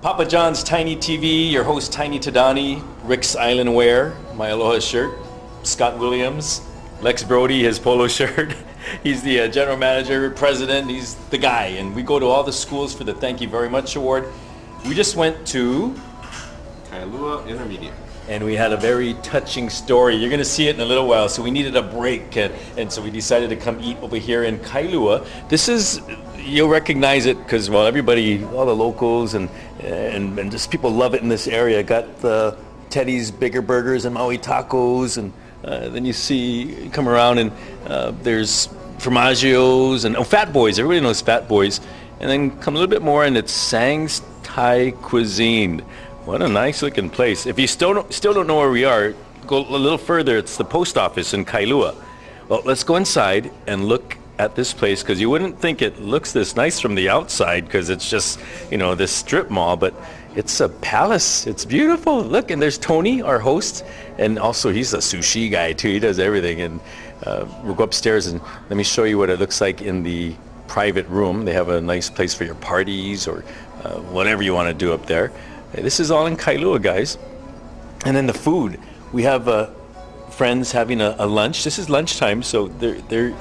Papa John's Tiny TV, your host Tiny Tadani, Rick's Island Wear, my Aloha shirt, Scott Williams, Lex Brody, his polo shirt. He's the general manager, president, he's the guy. And we go to all the schools for the Thank You Very Much Award. We just went to Kailua Intermediate. And we had a very touching story. You're going to see it in a little while, so we needed a break. And so we decided to come eat over here in Kailua. This is, you'll recognize it because, well, everybody, all the locals and just people love it in this area. Got the Teddy's Bigger Burgers and Maui Tacos. And then you come around and there's Formaggio's and Fat Boys. Everybody knows Fat Boys. And then come a little bit more and it's Sang's Thai Cuisine. What a nice looking place. If you still don't know where we are, go a little further. It's the post office in Kailua. Well, let's go inside and look at this place because you wouldn't think it looks this nice from the outside because it's just, this strip mall, but it's a palace. It's beautiful. Look, and there's Tony, our host, and also he's a sushi guy too. He does everything. And we'll go upstairs and let me show you what it looks like in the private room. They have a nice place for your parties or whatever you want to do up there. This is all in Kailua, guys. And then the food. We have friends having a lunch. This is lunchtime, so they're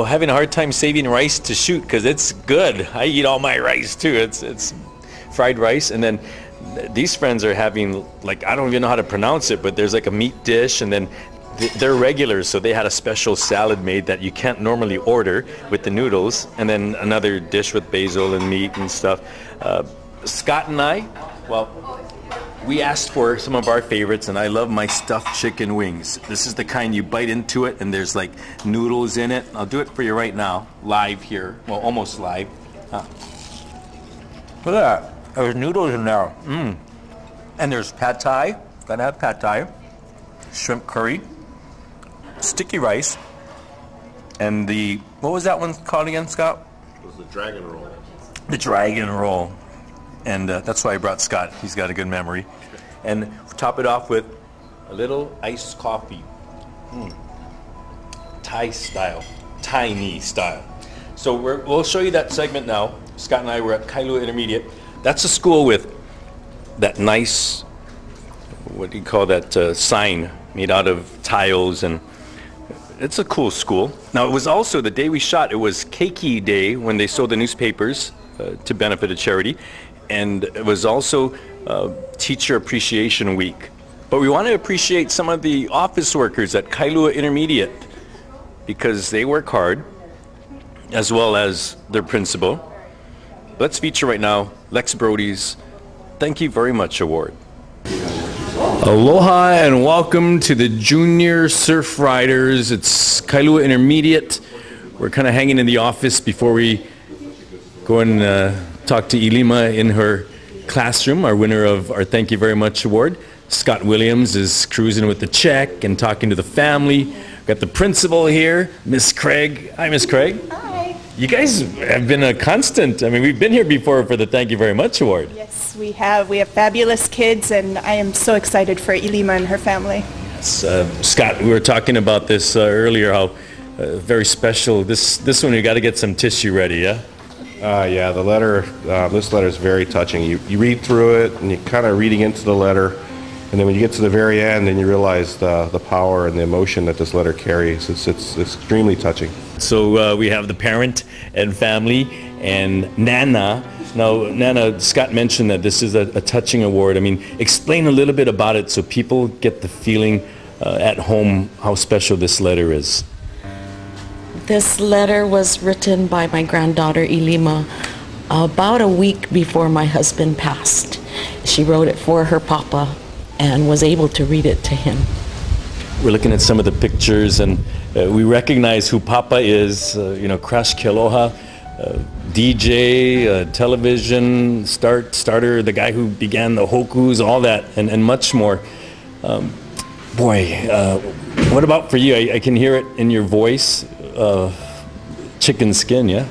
having a hard time saving rice to shoot because it's good. I eat all my rice too. It's fried rice. And then these friends are having, I don't even know how to pronounce it, but there's like a meat dish, and then they're regulars, so they had a special salad made that you can't normally order with the noodles, and then another dish with basil and meat and stuff. Scott and I, we asked for some of our favorites, and I love my stuffed chicken wings. This is the kind you bite into it, and there's noodles in it. I'll do it for you right now, live here. Well, almost live. Look at that. There's noodles in there. And there's pad thai. Gotta have pad thai. Shrimp curry. Sticky rice. And what was that one called again, Scott? It was the dragon roll. The dragon roll. And that's why I brought Scott. He's got a good memory. And top it off with a little iced coffee. Thai style. Tiny style. So we'll show you that segment now. Scott and I were at Kailua Intermediate. That's a school with that nice, what do you call that, sign made out of tiles. And it's a cool school. Now, it was also the day we shot, it was Keiki Day when they sold the newspapers to benefit a charity. And it was also Teacher Appreciation Week. But we want to appreciate some of the office workers at Kailua Intermediate because they work hard, as well as their principal. Let's feature right now Lex Brody's Thank You Very Much Award. Aloha and welcome to the Junior Surf Riders. It's Kailua Intermediate. We're kind of hanging in the office before we go and talk to Ilima in her classroom, our winner of our Thank You Very Much Award. Scott Williams is cruising with the check and talking to the family. Got the principal here, Miss Craig. Hi, Miss Craig. Hi. You guys have been a constant. I mean, we've been here before for the Thank You Very Much Award. Yes, we have. We have fabulous kids, and I am so excited for Ilima and her family. Yes, Scott, we were talking about this earlier, how very special. This one, you got to get some tissue ready, yeah? Yeah, the letter, this letter is very touching. You read through it, and you're kind of reading into the letter, and then when you get to the very end, then you realize the power and the emotion that this letter carries. It's extremely touching. So we have the parent and family and Nana. Now, Nana, Scott mentioned that this is a touching award. I mean, explain a little bit about it so people get the feeling at home how special this letter is. This letter was written by my granddaughter Ilima about a week before my husband passed. She wrote it for her papa and was able to read it to him. We're looking at some of the pictures, and we recognize who Papa is. Crash Kealoha, DJ, television starter, the guy who began the Hokus, all that, and much more. What about for you? I can hear it in your voice. Chicken skin, yeah?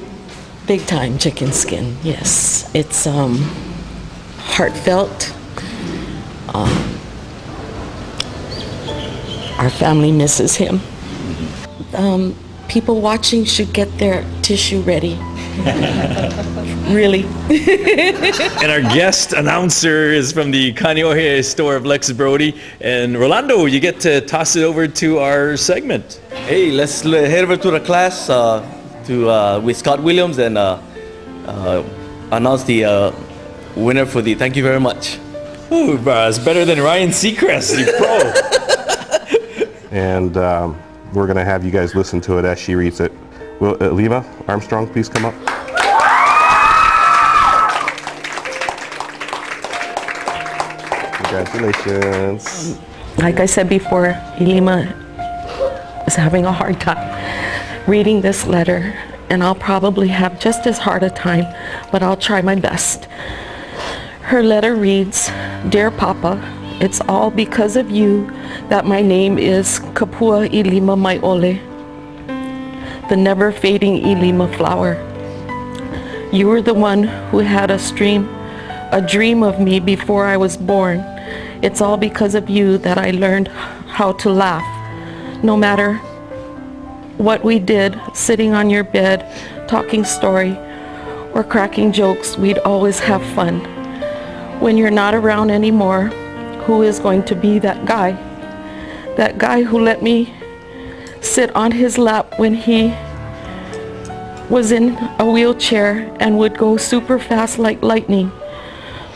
Big time chicken skin, yes. It's heartfelt. Our family misses him. People watching should get their tissue ready. Really. And our guest announcer is from the Kaneohe store of Lex Brody. And Rolando, you get to toss it over to our segment. Hey, let's head over to the class with Scott Williams and announce the winner for the thank you very much. Ooh, it's better than Ryan Seacrest, you pro. And we're going to have you guys listen to it as she reads it. Will Ilima Armstrong please come up? Congratulations. Like I said before, Ilima is having a hard time reading this letter, and I'll probably have just as hard a time, but I'll try my best. Her letter reads, "Dear Papa, it's all because of you that my name is Kapua Ilima Maiole, the never-fading Ilima flower. You were the one who had a dream of me before I was born. It's all because of you that I learned how to laugh. No matter what we did, sitting on your bed, talking story, or cracking jokes, we'd always have fun. When you're not around anymore, who is going to be that guy? That guy who let me sit on his lap when he was in a wheelchair and would go super fast like lightning.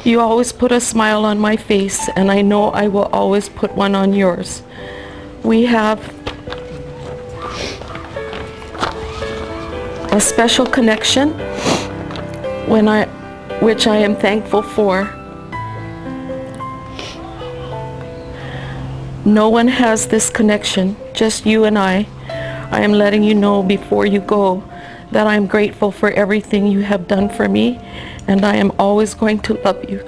You always put a smile on my face, and I know I will always put one on yours. We have a special connection which I am thankful for. No one has this connection, just you and I. I am letting you know before you go that I am grateful for everything you have done for me, and I am always going to love you.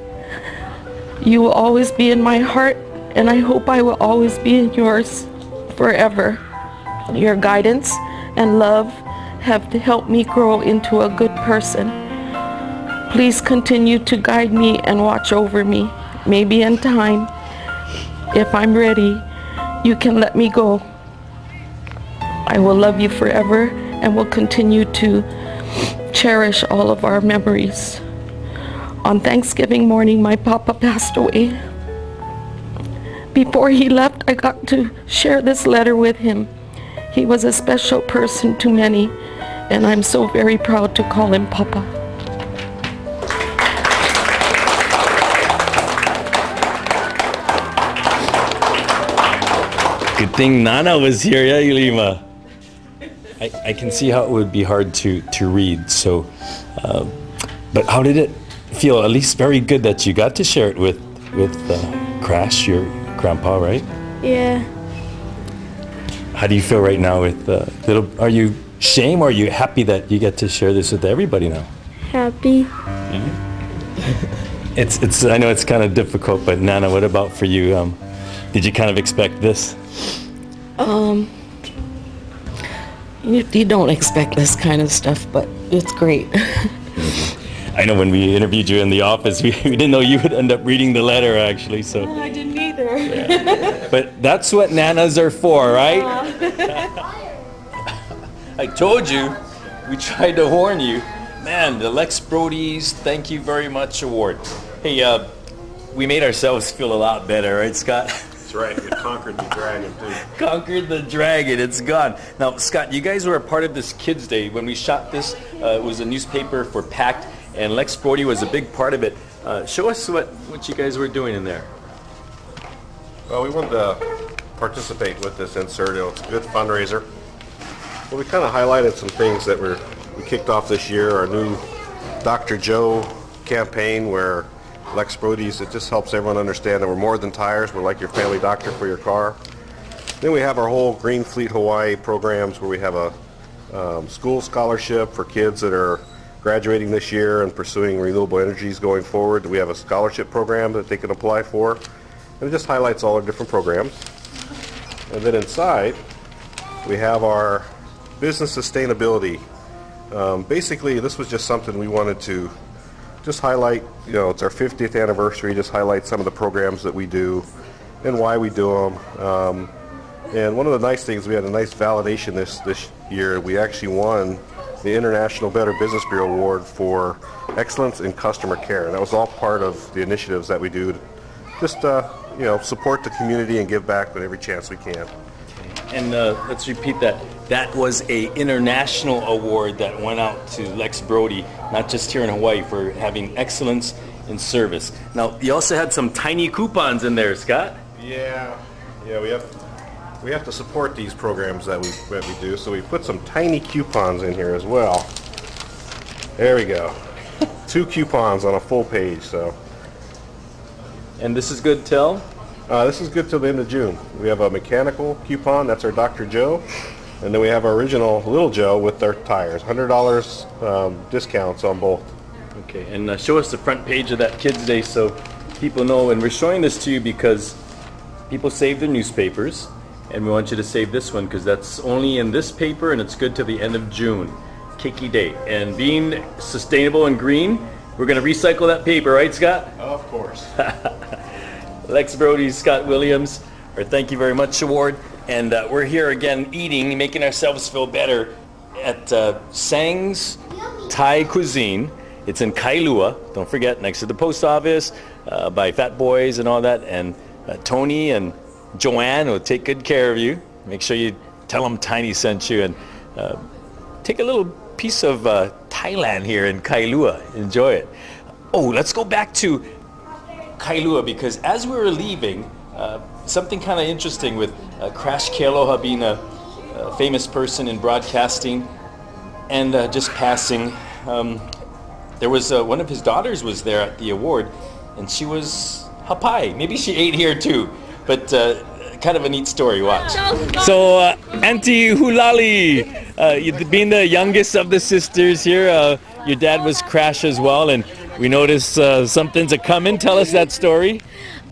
You will always be in my heart, and I hope I will always be in yours forever. Your guidance and love have helped me grow into a good person. Please continue to guide me and watch over me. Maybe in time, if I'm ready, you can let me go. I will love you forever and will continue to cherish all of our memories. On Thanksgiving morning, my papa passed away. Before he left, I got to share this letter with him. He was a special person to many, and I'm so very proud to call him Papa. Good thing Nana was here, yeah, Ilima? I can see how it would be hard to read, so, but how did it feel? At least very good that you got to share it with Crash, your grandpa, right? Yeah. How do you feel right now with are you ashamed or are you happy that you get to share this with everybody now? Happy. It's I know it's kind of difficult, but Nana, what about for you? Did you kind of expect this? You don't expect this kind of stuff, but it's great. I know when we interviewed you in the office, we didn't know you would end up reading the letter, actually. So. Oh, I didn't either. Yeah. But that's what Nanas are for, right? I told you. We tried to warn you. Man, the Lex Brody's Thank You Very Much Award. Hey, we made ourselves feel a lot better, right, Scott? That's right. We conquered the dragon, too. Conquered the dragon. It's gone. Now, Scott, you guys were a part of this Kids Day. When we shot this, it was a newspaper for PACT, and Lex Brody was a big part of it. Show us what you guys were doing in there. Well, we wanted to participate with this insert. It's a good fundraiser. Well, we kind of highlighted some things that we kicked off this year. Our new Dr. Joe campaign, where Lex Brody's, it just helps everyone understand that we're more than tires. We're like your family doctor for your car. Then we have our whole Green Fleet Hawaii programs, where we have a school scholarship for kids that are graduating this year and pursuing renewable energies going forward. We have a scholarship program that they can apply for. And it just highlights all our different programs. And then inside, we have our business sustainability. Basically, this was just something we wanted to just highlight. You know, it's our 50th anniversary, just highlight some of the programs that we do and why we do them. And one of the nice things, we had a nice validation this year. We actually won the International Better Business Bureau Award for excellence in customer care. That was all part of the initiatives that we do to just support the community and give back with every chance we can. And let's repeat that. That was a international award that went out to Lex Brody, not just here in Hawaii, for having excellence in service. Now, you also had some tiny coupons in there, Scott. Yeah, we have to support these programs that we do, so we put some tiny coupons in here as well. There we go. 2 coupons on a full page. So. And this is good till? This is good till the end of June. We have a mechanical coupon, that's our Dr. Joe. And then we have our original Little Joe with our tires. $100 discounts on both. Okay, and show us the front page of that Kids Day so people know. And we're showing this to you because people save their newspapers, and we want you to save this one because that's only in this paper and it's good till the end of June. Keiki Day. And being sustainable and green, we're going to recycle that paper, right, Scott? Of course. Lex Brody, Scott Williams, our Thank You Very Much Award. And we're here again eating, making ourselves feel better at Sang's Thai Cuisine. It's in Kailua, don't forget, next to the post office, by Fat Boys and all that. And Tony and Joanne will take good care of you. Make sure you tell them Tiny sent you, and take a little piece of Thailand here in Kailua. Enjoy it. Oh, let's go back to Kailua, because as we were leaving, something kind of interesting with Crash Kealoha being a famous person in broadcasting and just passing. There was one of his daughters was there at the award, and she was hapai. Maybe she ate here too, but kind of a neat story. Watch. So Auntie Hulali, being the youngest of the sisters here, your dad was Crash as well, and we noticed something's a coming. Tell us that story.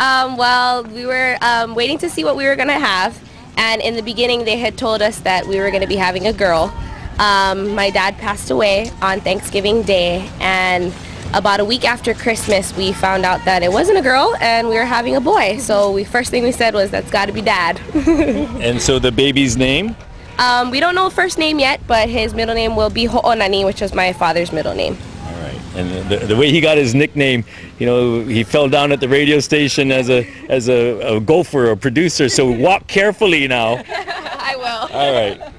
Well, we were waiting to see what we were going to have, and in the beginning they had told us that we were going to be having a girl. My dad passed away on Thanksgiving Day, and about a week after Christmas we found out that it wasn't a girl and we were having a boy. So first thing we said was, that's got to be Dad. And so the baby's name? We don't know first name yet, but his middle name will be Ho'onani, which was my father's middle name. And the way he got his nickname, he fell down at the radio station as a gopher or producer. So walk carefully now. I will. All right.